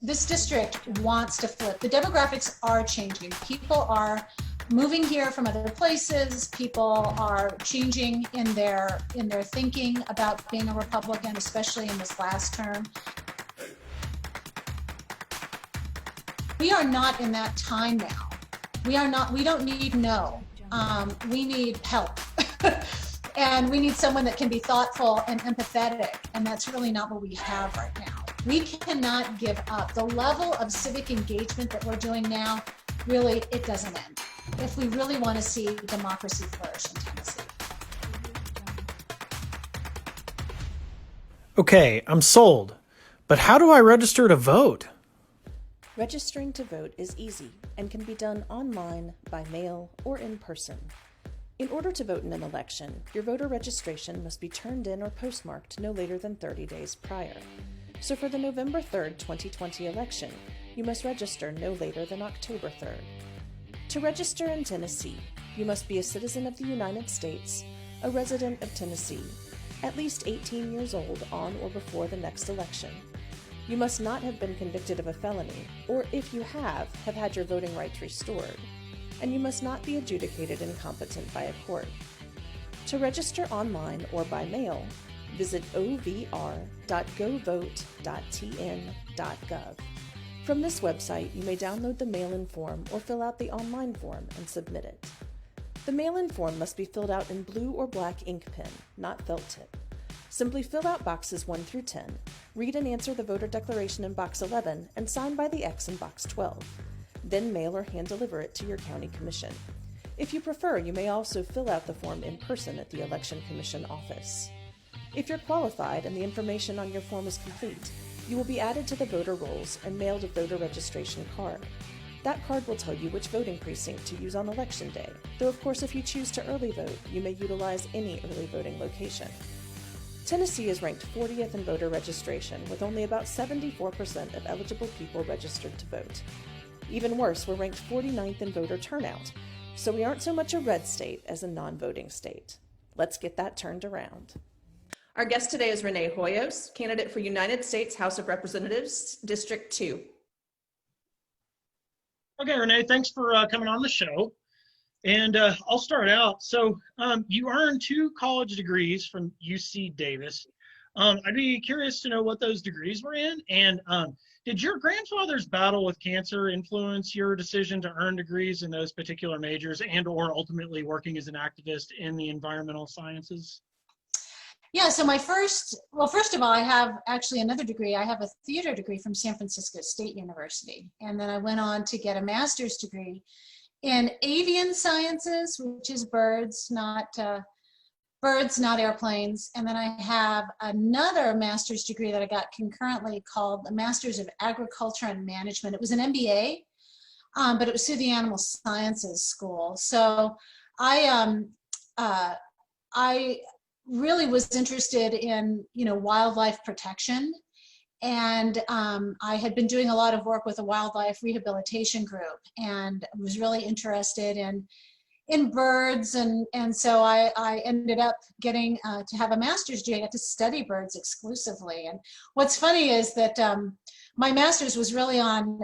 this district wants to flip. The demographics are changing. People are moving here from other places. People are changing in their thinking about being a Republican, especially in this last term. We are not in that time now. We don't need no. We need help. And we need someone that can be thoughtful and empathetic. And that's really not what we have right now. We cannot give up. The level of civic engagement that we're doing now, really, it doesn't end. If we really want to see democracy flourish in Tennessee. Okay, I'm sold. But how do I register to vote? Registering to vote is easy and can be done online, by mail, or in person. In order to vote in an election, your voter registration must be turned in or postmarked no later than 30 days prior. So for the November 3rd, 2020 election, you must register no later than October 3rd. To register in Tennessee, you must be a citizen of the United States, a resident of Tennessee, at least 18 years old on or before the next election. You must not have been convicted of a felony, or if you have had your voting rights restored, and you must not be adjudicated incompetent by a court. To register online or by mail, visit ovr.govote.tn.gov. From this website, you may download the mail-in form or fill out the online form and submit it. The mail-in form must be filled out in blue or black ink pen, not felt tip. Simply fill out boxes 1 through 10, read and answer the voter declaration in box 11, and sign by the X in box 12. Then mail or hand deliver it to your county commission. If you prefer, you may also fill out the form in person at the Election Commission office. If you're qualified and the information on your form is complete, you will be added to the voter rolls and mailed a voter registration card. That card will tell you which voting precinct to use on Election Day, though of course if you choose to early vote, you may utilize any early voting location. Tennessee is ranked 40th in voter registration, with only about 74% of eligible people registered to vote. Even worse, we're ranked 49th in voter turnout, so we aren't so much a red state as a non-voting state. Let's get that turned around. Our guest today is Renee Hoyos, candidate for United States House of Representatives, District 2. Okay, Renee, thanks for coming on the show. And I'll start out. So you earned 2 college degrees from UC Davis. I'd be curious to know what those degrees were in. And did your grandfather's battle with cancer influence your decision to earn degrees in those particular majors and or ultimately working as an activist in the environmental sciences? Yeah, so first of all, I have actually another degree. I have a theater degree from San Francisco State University. And then I went on to get a master's degree in avian sciences, which is birds, not airplanes. And then I have another master's degree that I got concurrently called the Masters of Agriculture and Management. It was an MBA, but it was through the Animal Sciences School. So I really was interested in, wildlife protection. And I had been doing a lot of work with a wildlife rehabilitation group and was really interested in birds. And so I ended up getting to have a master's degree. I got to study birds exclusively. And what's funny is that my master's was really on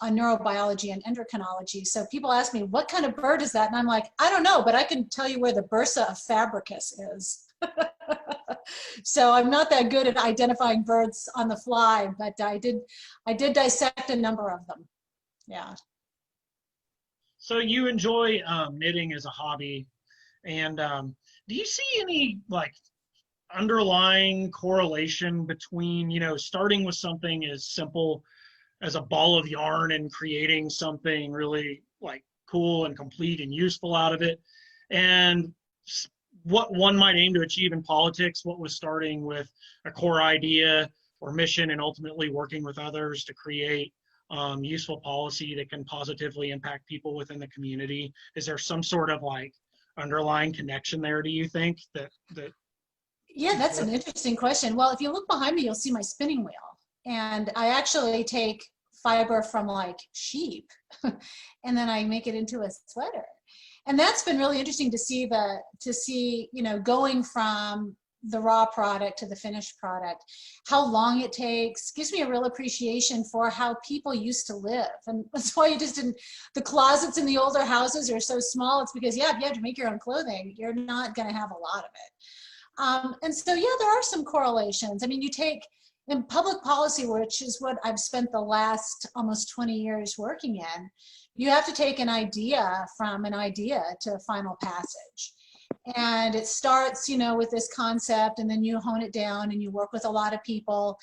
neurobiology and endocrinology. So people ask me, what kind of bird is that? And I'm like, I don't know, but I can tell you where the bursa of fabricus is. So I'm not that good at identifying birds on the fly, but I did dissect a number of them. Yeah. So you enjoy knitting as a hobby, and do you see any underlying correlation between starting with something as simple as a ball of yarn and creating something really cool and complete and useful out of it, and what one might aim to achieve in politics, what was starting with a core idea or mission and ultimately working with others to create useful policy that can positively impact people within the community? Is there some sort of underlying connection there, do you think? Yeah, that's an interesting question. Well, if you look behind me, you'll see my spinning wheel. And I actually take fiber from sheep and then I make it into a sweater. And that's been really interesting to see going from the raw product to the finished product, how long it takes, gives me a real appreciation for how people used to live. And that's why you just didn't, the closets in the older houses are so small. It's because, yeah, if you have to make your own clothing, you're not going to have a lot of it. And so, yeah, there are some correlations. I mean, you take in public policy, which is what I've spent the last almost 20 years working in, you have to take an idea from an idea to final passage. And it starts, you know, with this concept, and then you hone it down and you work with a lot of people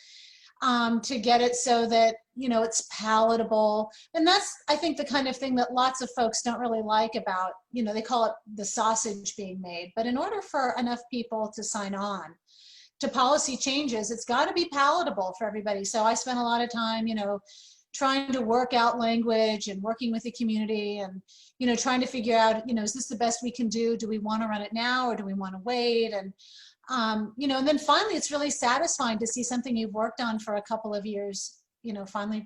to get it so that, you know, it's palatable. And that's, I think, the kind of thing that lots of folks don't really like about, you know, they call it the sausage being made. But in order for enough people to sign on to policy changes, it's got to be palatable for everybody. So I spent a lot of time, you know, trying to work out language and working with the community and, you know, trying to figure out, you know, is this the best we can do? Do we want to run it now or do we want to wait? And, you know, and then finally, it's really satisfying to see something you've worked on for a couple of years, you know, finally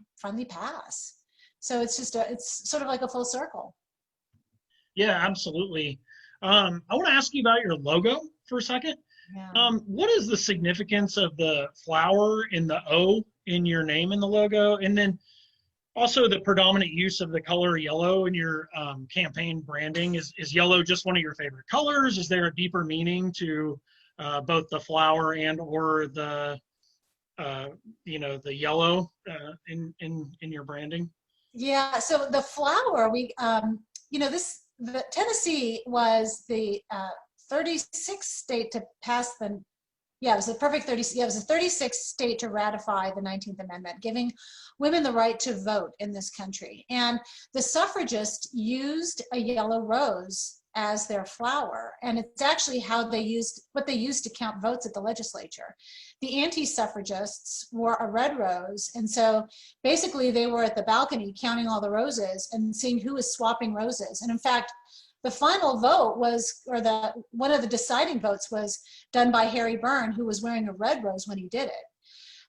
pass. So it's just, it's sort of like a full circle. Yeah, absolutely. I want to ask you about your logo for a second. Yeah. What is the significance of the flower and the O in your name in the logo? And then also the predominant use of the color yellow in your campaign branding. Is yellow just one of your favorite colors? Is there a deeper meaning to both the flower and or the you know, the yellow in your branding? Yeah, so the flower, we you know, the Tennessee was the 36th state to pass the, yeah, it was the perfect 30, yeah, it was the 36th state to ratify the 19th Amendment, giving women the right to vote in this country. And the suffragists used a yellow rose as their flower. And it's actually how they used, what they used to count votes at the legislature. The anti-suffragists wore a red rose. And so basically they were at the balcony counting all the roses and seeing who was swapping roses. And in fact, the final vote was, or one of the deciding votes was done by Harry Byrne, who was wearing a red rose when he did it.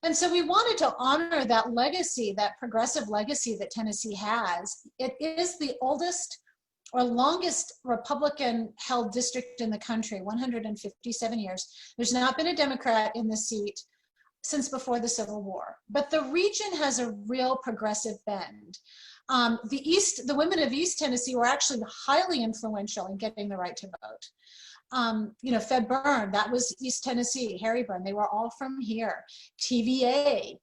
And so we wanted to honor that legacy, that progressive legacy that Tennessee has. It is the oldest or longest Republican held district in the country, 157 years. There's not been a Democrat in the seat since before the Civil War, but the region has a real progressive bend. The women of East Tennessee were actually highly influential in getting the right to vote. You know, Fed Byrne, that was East Tennessee, Harry Byrne, they were all from here. TVA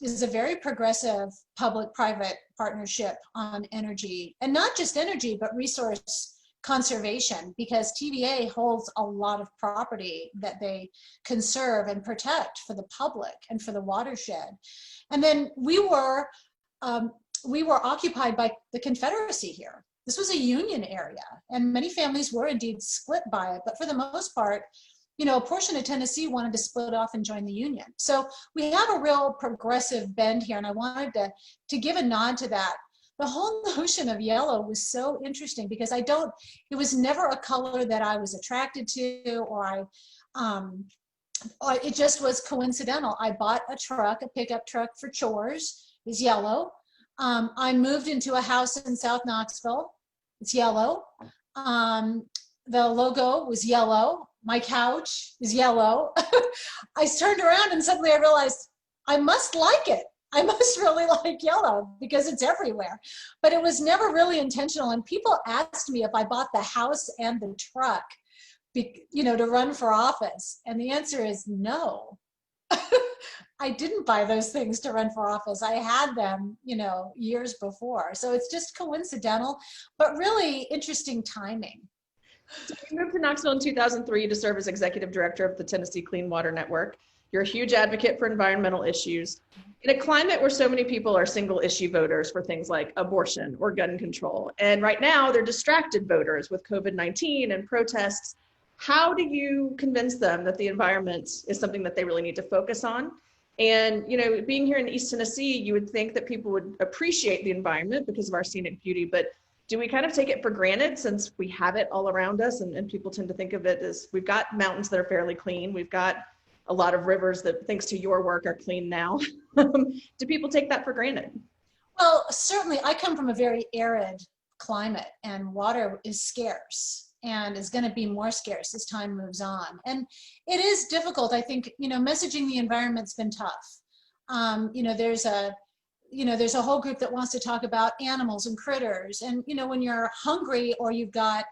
is a very progressive public-private partnership on energy, and not just energy, but resource conservation, because TVA holds a lot of property that they conserve and protect for the public and for the watershed. And then we were occupied by the Confederacy here. This was a Union area, and many families were indeed split by it, but for the most part, you know, a portion of Tennessee wanted to split off and join the Union. So we have a real progressive bend here, and I wanted to give a nod to that. The whole notion of yellow was so interesting because it was never a color that I was attracted to, or it just was coincidental. I bought a pickup truck for chores, it was yellow. I moved into a house in South Knoxville, it's yellow. The logo was yellow. My couch is yellow. I turned around and suddenly I realized I must like it. I must really like yellow because it's everywhere. But it was never really intentional. And people asked me if I bought the house and the truck, you know, to run for office. And the answer is no. I didn't buy those things to run for office. I had them, you know, years before. So it's just coincidental, but really interesting timing. So you moved to Knoxville in 2003 to serve as executive director of the Tennessee Clean Water Network. You're a huge advocate for environmental issues. In a climate where so many people are single issue voters for things like abortion or gun control, and right now they're distracted voters with COVID-19 and protests, how do you convince them that the environment is something that they really need to focus on? And, you know, being here in East Tennessee, you would think that people would appreciate the environment because of our scenic beauty, but do we kind of take it for granted since we have it all around us, and people tend to think of it as we've got mountains that are fairly clean, we've got a lot of rivers that, thanks to your work, are clean now. Do people take that for granted? Well, certainly I come from a very arid climate and water is scarce. and is going to be more scarce as time moves on. And it is difficult. I think, messaging the environment's been tough. There's a whole group that wants to talk about animals and critters. And, when you're hungry or you've got,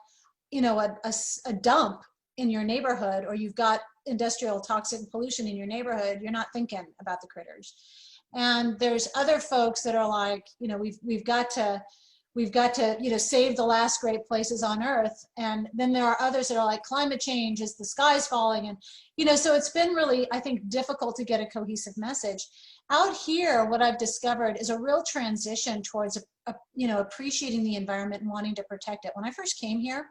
a dump in your neighborhood, or you've got industrial toxic pollution in your neighborhood, you're not thinking about the critters. And there's other folks that are like, we've got to, save the last great places on earth. And then there are others that are like, climate change is the sky's falling. And, so it's been really, I think, difficult to get a cohesive message. Out here, what I've discovered is a real transition towards, appreciating the environment and wanting to protect it. When I first came here,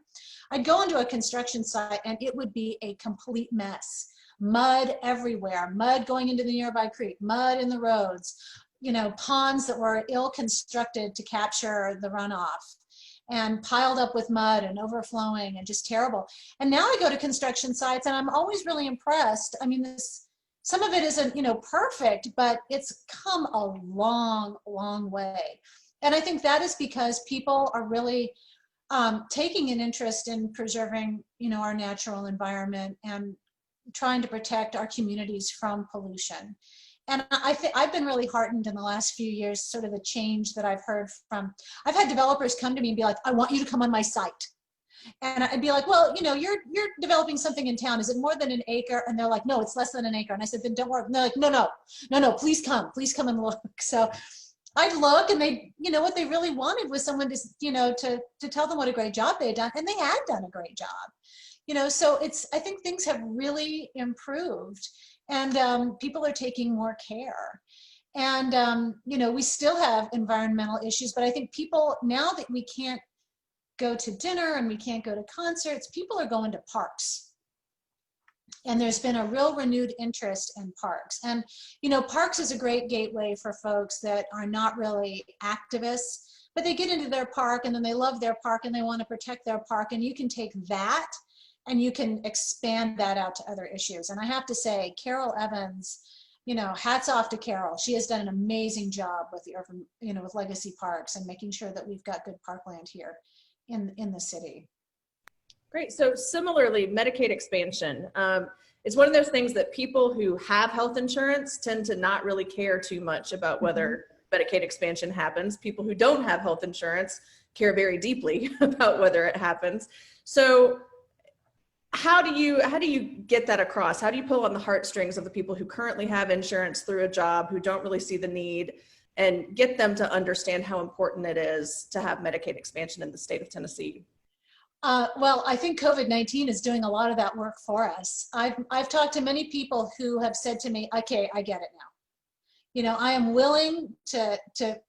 I'd go into a construction site and it would be a complete mess. Mud everywhere, mud going into the nearby creek, mud in the roads, ponds that were ill constructed to capture the runoff and piled up with mud and overflowing and just terrible. And now I go to construction sites and I'm always really impressed. I mean, some of it isn't, perfect, but it's come a long, long way. And I think that is because people are really taking an interest in preserving, our natural environment and trying to protect our communities from pollution. And I think I've been really heartened in the last few years, sort of the change that I've heard from, I've had developers come to me and be like, I want you to come on my site. And I'd be like, well, you're developing something in town. Is it more than an acre? And they're like, no, it's less than an acre. And I said, then don't worry. And they're like, no, please come and look. So I'd look, and they, what they really wanted was someone to tell them what a great job they had done. And they had done a great job, so I think things have really improved, and people are taking more care. And, we still have environmental issues, but I think people, now that we can't go to dinner and we can't go to concerts, people are going to parks. And there's been a real renewed interest in parks. And, parks is a great gateway for folks that are not really activists, but they get into their park and then they love their park and they want to protect their park. And you can take that and you can expand that out to other issues. And I have to say, Carol Evans, hats off to Carol. She has done an amazing job with the urban, with legacy parks and making sure that we've got good parkland here in the city. Great. So similarly, Medicaid expansion. It's one of those things that people who have health insurance tend to not really care too much about whether Medicaid expansion happens. People who don't have health insurance care very deeply about whether it happens. So how do you get that across? How do you pull on the heartstrings of the people who currently have insurance through a job, who don't really see the need, and get them to understand how important it is to have Medicaid expansion in the state of Tennessee? Well, I think COVID-19 is doing a lot of that work for us. I've talked to many people who have said to me, okay, I get it now. I am willing to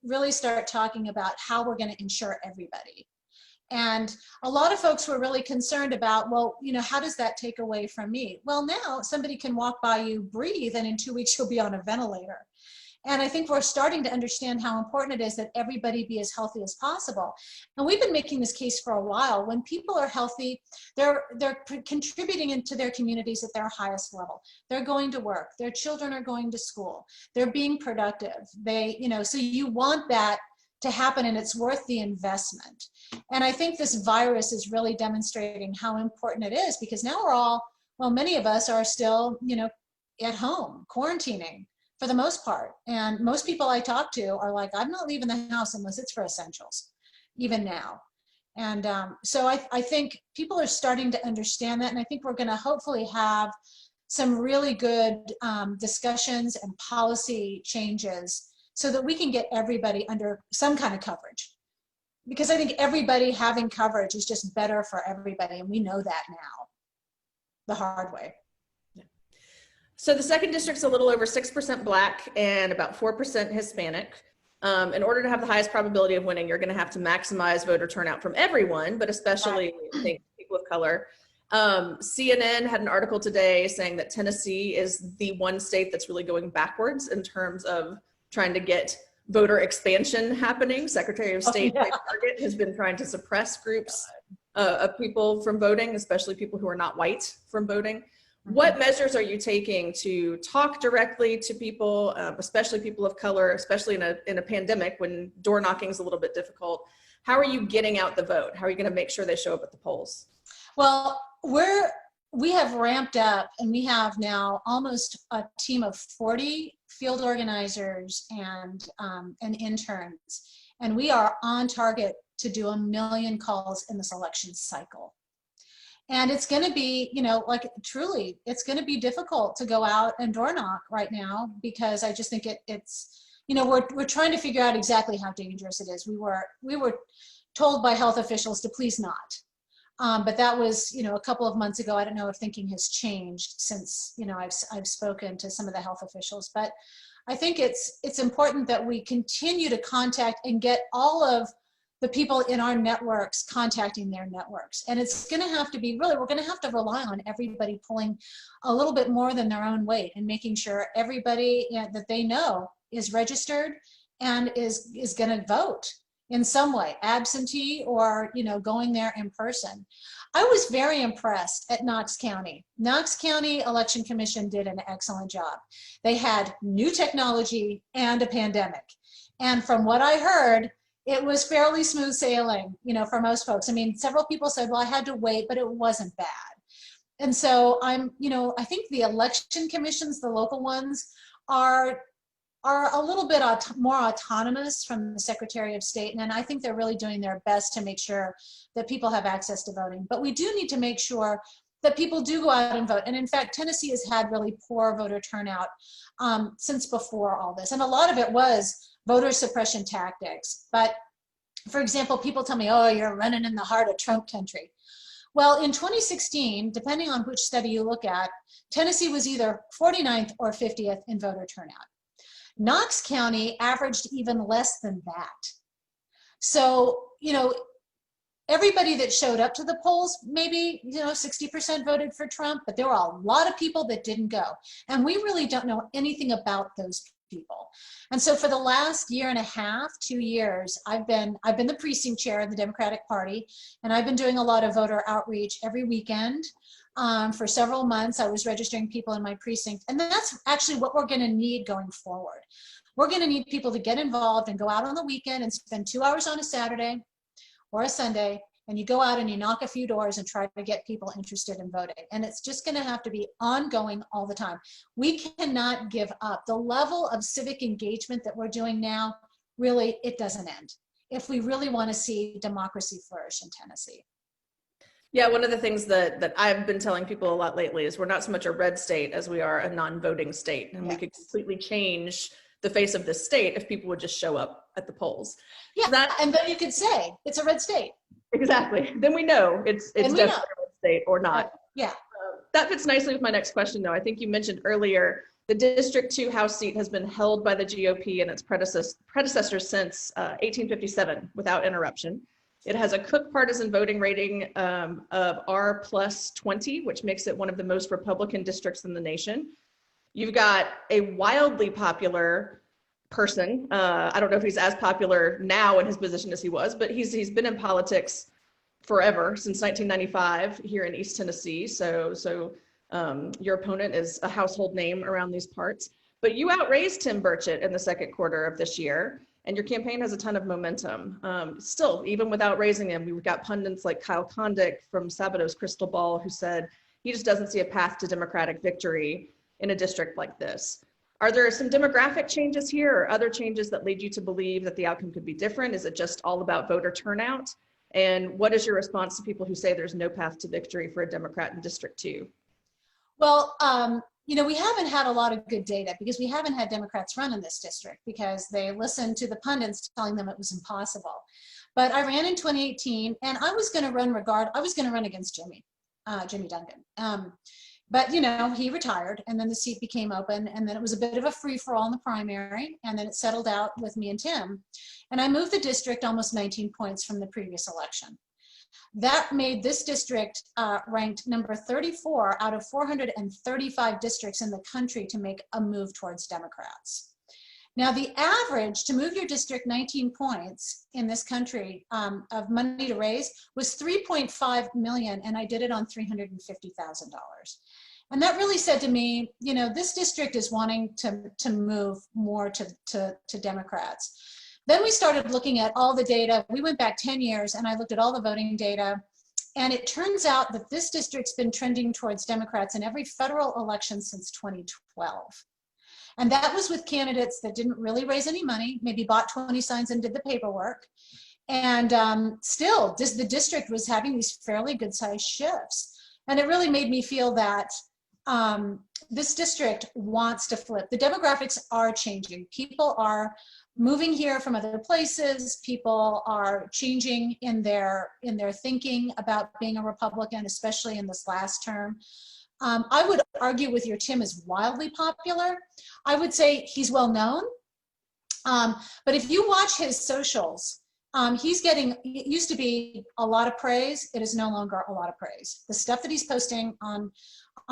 really start talking about how we're going to insure everybody. And a lot of folks were really concerned about, well, how does that take away from me? Well, now somebody can walk by you, breathe, and in 2 weeks you'll be on a ventilator. And I think we're starting to understand how important it is that everybody be as healthy as possible. And we've been making this case for a while. When people are healthy, they're contributing into their communities at their highest level. They're going to work. Their children are going to school. They're being productive. So you want that to happen, and it's worth the investment. And I think this virus is really demonstrating how important it is, because now many of us are still, at home, quarantining for the most part. And most people I talk to are like, I'm not leaving the house unless it's for essentials, even now. And so I think people are starting to understand that. And I think we're gonna hopefully have some really good discussions and policy changes so that we can get everybody under some kind of coverage. Because I think everybody having coverage is just better for everybody. And we know that now, the hard way. So the second district's a little over 6% Black and about 4% Hispanic. In order to have the highest probability of winning, you're going to have to maximize voter turnout from everyone, but especially I think people of color. CNN had an article today saying that Tennessee is the one state that's really going backwards in terms of trying to get voter expansion happening. Secretary of State Mike Target has been trying to suppress groups of people from voting, especially people who are not white, from voting. What measures are you taking to talk directly to people, especially people of color, especially in a pandemic when door knocking is a little bit difficult? How are you getting out the vote? How are you going to make sure they show up at the polls? Well, we have ramped up, and we have now almost a team of 40 field organizers and interns, and we are on target to do 1 million calls in this election cycle. And it's going to be, like truly, it's going to be difficult to go out and door knock right now, because I just think it's, we're trying to figure out exactly how dangerous it is. We were told by health officials to please not. But that was, a couple of months ago. I don't know if thinking has changed since, I've spoken to some of the health officials. But I think it's important that we continue to contact and get all of the people in our networks contacting their networks. And it's going to have to be we're going to have to rely on everybody pulling a little bit more than their own weight and making sure everybody that they know is registered and is going to vote in some way, absentee or, going there in person. I was very impressed at Knox County. Knox County Election Commission did an excellent job. They had new technology and a pandemic. And from what I heard, it was fairly smooth sailing, for most folks. I mean, several people said, well, I had to wait, but it wasn't bad. And so I think the election commissions, the local ones, are a little bit more autonomous from the Secretary of State. And I think they're really doing their best to make sure that people have access to voting. But we do need to make sure that people do go out and vote. And in fact, Tennessee has had really poor voter turnout since before all this. And a lot of it was voter suppression tactics. But for example, people tell me, oh, you're running in the heart of Trump country. Well, in 2016, depending on which study you look at, Tennessee was either 49th or 50th in voter turnout. Knox County averaged even less than that. So, everybody that showed up to the polls, maybe, 60% voted for Trump, but there were a lot of people that didn't go. And we really don't know anything about those people. And so for the last year and a half, 2 years, I've been the precinct chair of the Democratic Party, and I've been doing a lot of voter outreach every weekend. For several months, I was registering people in my precinct, and that's actually what we're going to need going forward. We're going to need people to get involved and go out on the weekend and spend 2 hours on a Saturday or a Sunday, and you go out and you knock a few doors and try to get people interested in voting. And it's just going to have to be ongoing all the time. We cannot give up. The level of civic engagement that we're doing now, really, it doesn't end if we really want to see democracy flourish in Tennessee. Yeah, one of the things that I've been telling people a lot lately is we're not so much a red state as we are a non-voting state. And we could completely change the face of this state if people would just show up at the polls. Yeah, and then you could say it's a red state. Exactly. Then we know it's definitely a red state or not. Yeah. That fits nicely with my next question, though. I think you mentioned earlier the District 2 House seat has been held by the GOP and its predecessors since 1857 without interruption. It has a Cook partisan voting rating of R+20, which makes it one of the most Republican districts in the nation. You've got a wildly popular person. I don't know if he's as popular now in his position as he was, but he's been in politics forever, since 1995 here in East Tennessee. So your opponent is a household name around these parts. But you outraised Tim Burchett in the second quarter of this year, and your campaign has a ton of momentum. Still, even without raising him, we've got pundits like Kyle Kondik from Sabato's Crystal Ball who said he just doesn't see a path to Democratic victory in a district like this. Are there some demographic changes here or other changes that lead you to believe that the outcome could be different? Is it just all about voter turnout? And what is your response to people who say there's no path to victory for a Democrat in District 2? Well, we haven't had a lot of good data because we haven't had Democrats run in this district because they listened to the pundits telling them it was impossible. But I ran in 2018 and I was going to run against Jimmy Duncan. But, he retired and then the seat became open and then it was a bit of a free for all in the primary and then it settled out with me and Tim. And I moved the district almost 19 points from the previous election. That made this district ranked number 34 out of 435 districts in the country to make a move towards Democrats. Now, the average to move your district 19 points in this country of money to raise was $3.5 million, and I did it on $350,000. And that really said to me, this district is wanting to move more to Democrats. Then we started looking at all the data. We went back 10 years and I looked at all the voting data And it turns out that this district's been trending towards Democrats in every federal election since 2012. And that was with candidates that didn't really raise any money, maybe bought 20 signs and did the paperwork. And still, the district was having these fairly good-sized shifts. And it really made me feel that this district wants to flip. The demographics are changing. People are moving here from other places. People are changing in their thinking about being a Republican, especially in this last term. I would argue with your Tim is wildly popular. I would say he's well known. But if you watch his socials, he's getting, it used to be a lot of praise. It is no longer a lot of praise. The stuff that he's posting on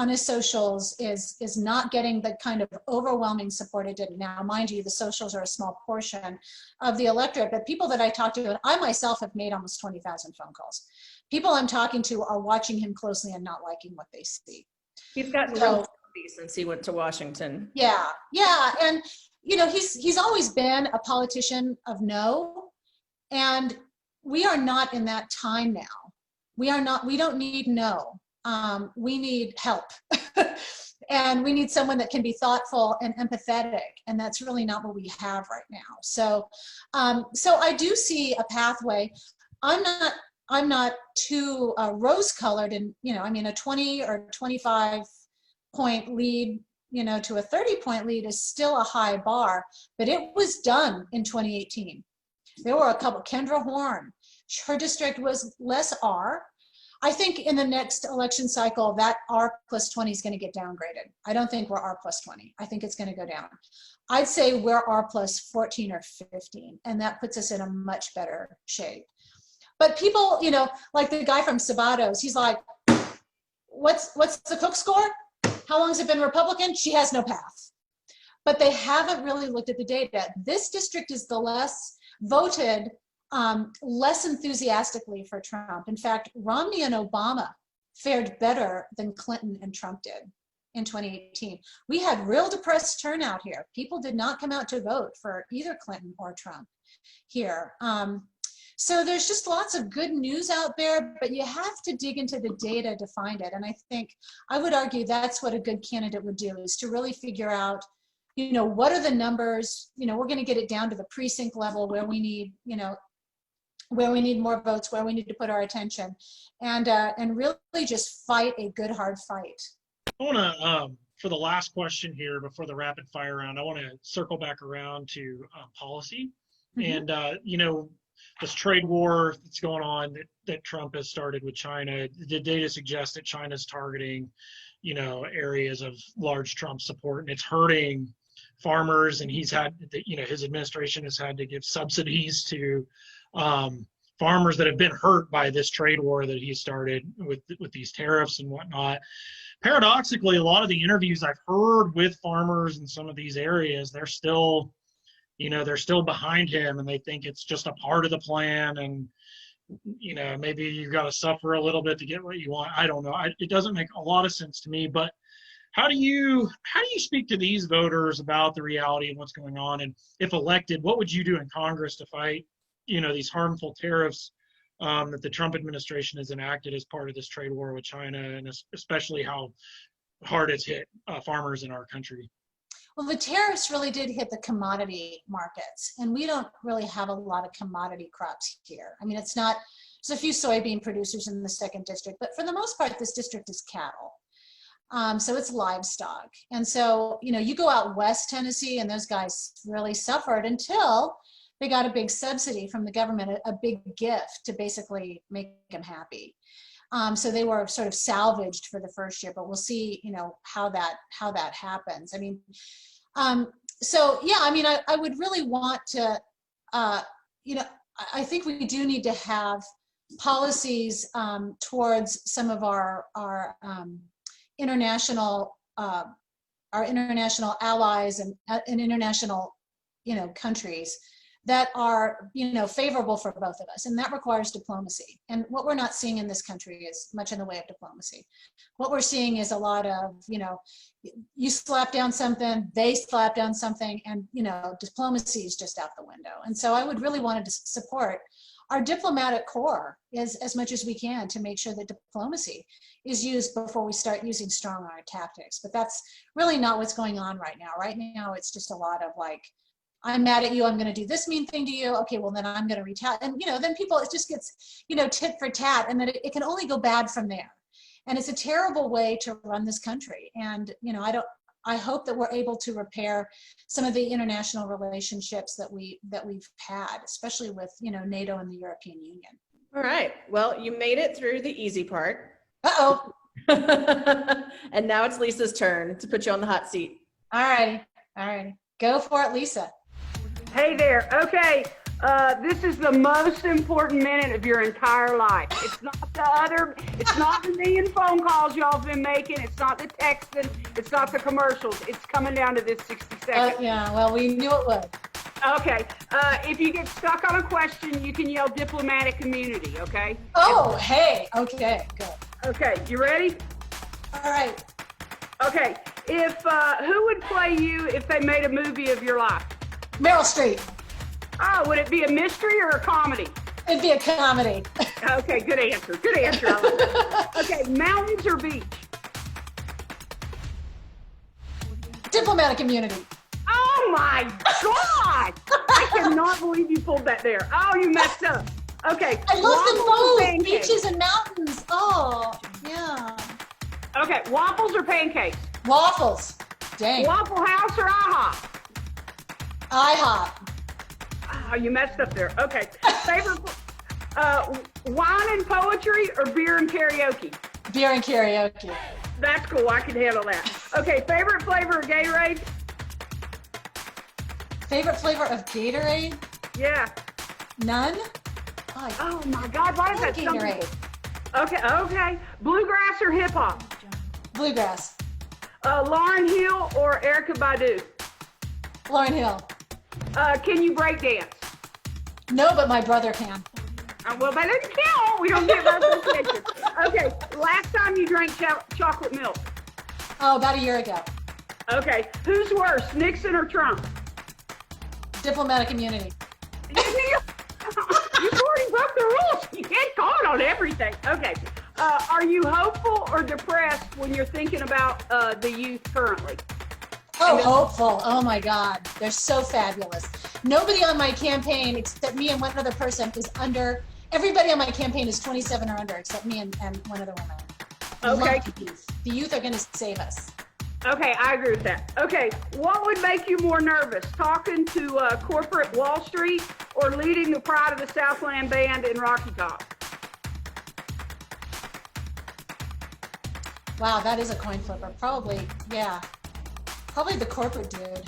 his socials is not getting the kind of overwhelming support it did. Now, mind you, the socials are a small portion of the electorate, but people that I talk to, and I myself have made almost 20,000 phone calls. People I'm talking to are watching him closely and not liking what they see. He's gotten real grumpy since he went to Washington. Yeah, and you know, he's always been a politician of no, and we are not in that time now. We don't need no. We need help. And we need someone that can be thoughtful and empathetic, and that's really not what we have right now. So I do see a pathway. I'm not too rose-colored, and you know, I mean, a 20 or 25 point lead, you know, to a 30-point lead is still a high bar, but it was done in 2018. There were a couple. Kendra Horn, her district was less R. I think in the next election cycle, that R plus 20 is going to get downgraded. I don't think we're R plus 20. I think it's going to go down. I'd say we're R plus 14 or 15, and that puts us in a much better shape. But people, you know, like the guy from Sabatos, he's like, what's the Cook score? How long has it been Republican? She has no path. But they haven't really looked at the data. This district is the less voted less enthusiastically for Trump. In fact, Romney and Obama fared better than Clinton and Trump did in 2018. We had real depressed turnout here. People did not come out to vote for either Clinton or Trump here. So there's just lots of good news out there, but you have to dig into the data to find it. And I think, I would argue that's what a good candidate would do, is to really figure out, you know, what are the numbers? You know, we're going to get it down to the precinct level where we need, you know, where we need more votes, where we need to put our attention, and really just fight a good, hard fight. I want to, for the last question here before the rapid fire round, I want to circle back around to policy. Mm-hmm. And, you know, this trade war that's going on that Trump has started with China, the data suggests that China's targeting, you know, areas of large Trump support, and it's hurting farmers. And he's had, you know, his administration has had to give subsidies to farmers that have been hurt by this trade war that he started with these tariffs and whatnot. Paradoxically, a lot of the interviews I've heard with farmers in some of these areas, they're still, you know, they're still behind him, and they think it's just a part of the plan. And, you know, maybe you got to suffer a little bit to get what you want. I don't know. It doesn't make a lot of sense to me. But how do you speak to these voters about the reality of what's going on? And if elected, what would you do in Congress to fight, you know, these harmful tariffs that the Trump administration has enacted as part of this trade war with China, and especially how hard it's hit farmers in our country? Well, the tariffs really did hit the commodity markets, and we don't really have a lot of commodity crops here. I mean, there's a few soybean producers in the 2nd district, but for the most part, this district is cattle. So it's livestock. And so, you know, you go out West Tennessee, and those guys really suffered until they got a big subsidy from the government, a big gift to basically make them happy. So they were sort of salvaged for the first year, but we'll see, you know, how that happens. I mean, so yeah, I mean, I would really want to, you know, I think we do need to have policies towards some of our international allies and international, you know, countries that are, you know, favorable for both of us, and that requires diplomacy. And what we're not seeing in this country is much in the way of diplomacy. What we're seeing is a lot of, you know, you slap down something, they slap down something, and, you know, diplomacy is just out the window. And so I would really want to support our diplomatic corps is as much as we can to make sure that diplomacy is used before we start using strong arm tactics. But that's really not what's going on right now. Right now, it's just a lot of like, I'm mad at you, I'm going to do this mean thing to you. Okay, well then I'm going to retaliate. And then people, it just gets, tit for tat, and then it can only go bad from there. And it's a terrible way to run this country. And, I hope that we're able to repair some of the international relationships that we've had, especially with, NATO and the European Union. All right. Well, you made it through the easy part. Uh-oh. And now it's Lisa's turn to put you on the hot seat. All right. Go for it, Lisa. Hey there. Okay. This is the most important minute of your entire life. It's not the million phone calls y'all have been making. It's not the texting. It's not the commercials. It's coming down to this 60 seconds. Yeah, well, we knew it would. Okay. If you get stuck on a question, you can yell diplomatic immunity, okay? Oh, hey. Okay, good. Okay. You ready? All right. Okay. Who would play you if they made a movie of your life? Meryl Streep. Oh, would it be a mystery or a comedy? It'd be a comedy. Okay, good answer. Good answer. I like that. Okay, mountains or beach? Diplomatic immunity. Oh my God! I cannot believe you pulled that there. Oh, you messed up. Okay. I love them waffles or both. pancakes? Beaches and mountains. Oh, yeah. Okay, waffles or pancakes? Waffles. Dang. Waffle House or IHOP? IHOP. Oh, you messed up there. Okay. Favorite wine and poetry or beer and karaoke? Beer and karaoke. That's cool. I can handle that. Okay. Favorite flavor of Gatorade? Favorite flavor of Gatorade? Yeah. None? Oh my God. Why is that so Gatorade. Okay. Bluegrass or hip hop? Bluegrass. Lauryn Hill or Erykah Badu? Lauryn Hill. Can you break dance? No, but my brother can. Well, that doesn't count. We don't get representation. Okay. Last time you drank chocolate milk? Oh, about a year ago. Okay. Who's worse, Nixon or Trump? Diplomatic immunity. You already broke the rules. You can't call it on everything. Okay. Are you hopeful or depressed when you're thinking about the youth currently? Oh, hopeful. Oh my God. They're so fabulous. Nobody on my campaign except me and one other person is under. Everybody on my campaign is 27 or under except me and one other woman. Okay. Love the youth. The youth are going to save us. Okay, I agree with that. Okay, what would make you more nervous, talking to corporate Wall Street or leading the Pride of the Southland Band in Rocky Top? Wow, that is a coin flipper. Probably, yeah. Probably the corporate dude.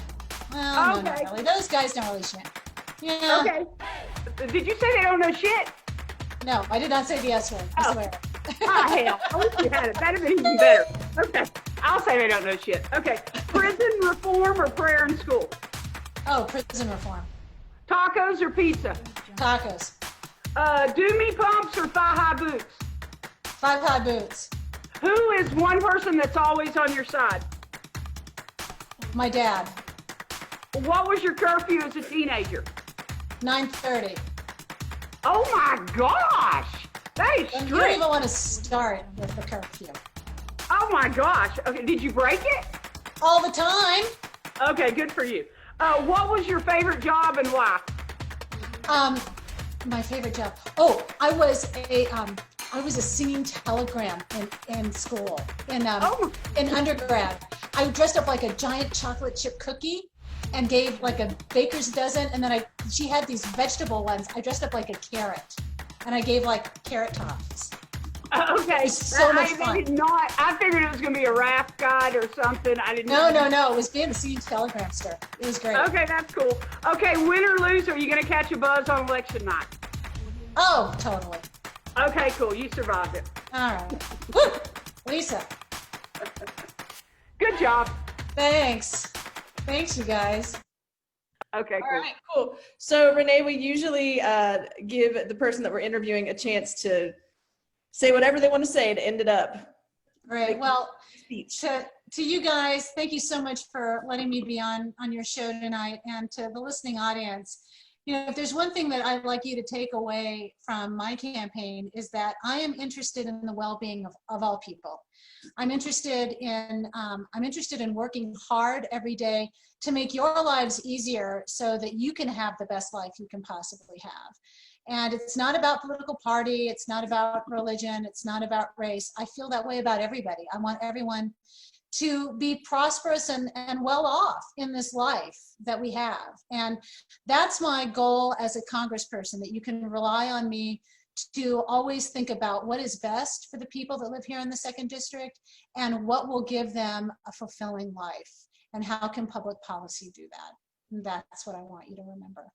Well, no, not really. Those guys don't really shit. Yeah. Okay. Did you say they don't know shit? No, I did not say the S word. I swear. Hell. I wish you had it. That'd have been even better. Okay. I'll say they don't know shit. Okay. Prison reform or prayer in school? Oh, prison reform. Tacos or pizza? Tacos. Do-me pumps or thigh-high boots? Thigh-high boots. Who is one person that's always on your side? My dad. What was your curfew as a teenager? 9:30. Oh my gosh! That is And strict. you don't even want to start with the curfew. Oh my gosh. Okay, did you break it? All the time. Okay, good for you. What was your favorite job and why? My favorite job. Oh, I was a singing telegram in school, in undergrad. I dressed up like a giant chocolate chip cookie and gave like a baker's dozen, and then she had these vegetable ones. I dressed up like a carrot, and I gave like carrot tops. Okay. It was so much fun. I figured it was going to be a raft guide or something. I didn't No. know. It was being a singing telegramster. It was great. Okay, that's cool. Okay, win or lose, are you going to catch a buzz on election night? Oh, totally. Okay, cool. You survived it. All right. Woo! Lisa, Good job. thanks. Thanks, you guys. Okay, cool. All right, cool. So Renee, we usually give the person that we're interviewing a chance to say whatever they want to say to end it up. Great. Well, Speech. to you guys, thank you so much for letting me be on your show tonight, and to the listening audience. you know, if there's one thing that I'd like you to take away from my campaign is that I am interested in the well-being of all people. I'm interested in working hard every day to make your lives easier so that you can have the best life you can possibly have. And it's not about political party, it's not about religion, it's not about race. I feel that way about everybody. I want everyone to be prosperous and well off in this life that we have. And that's my goal as a congressperson, that you can rely on me to always think about what is best for the people that live here in the 2nd District and what will give them a fulfilling life, and how can public policy do that. And that's what I want you to remember.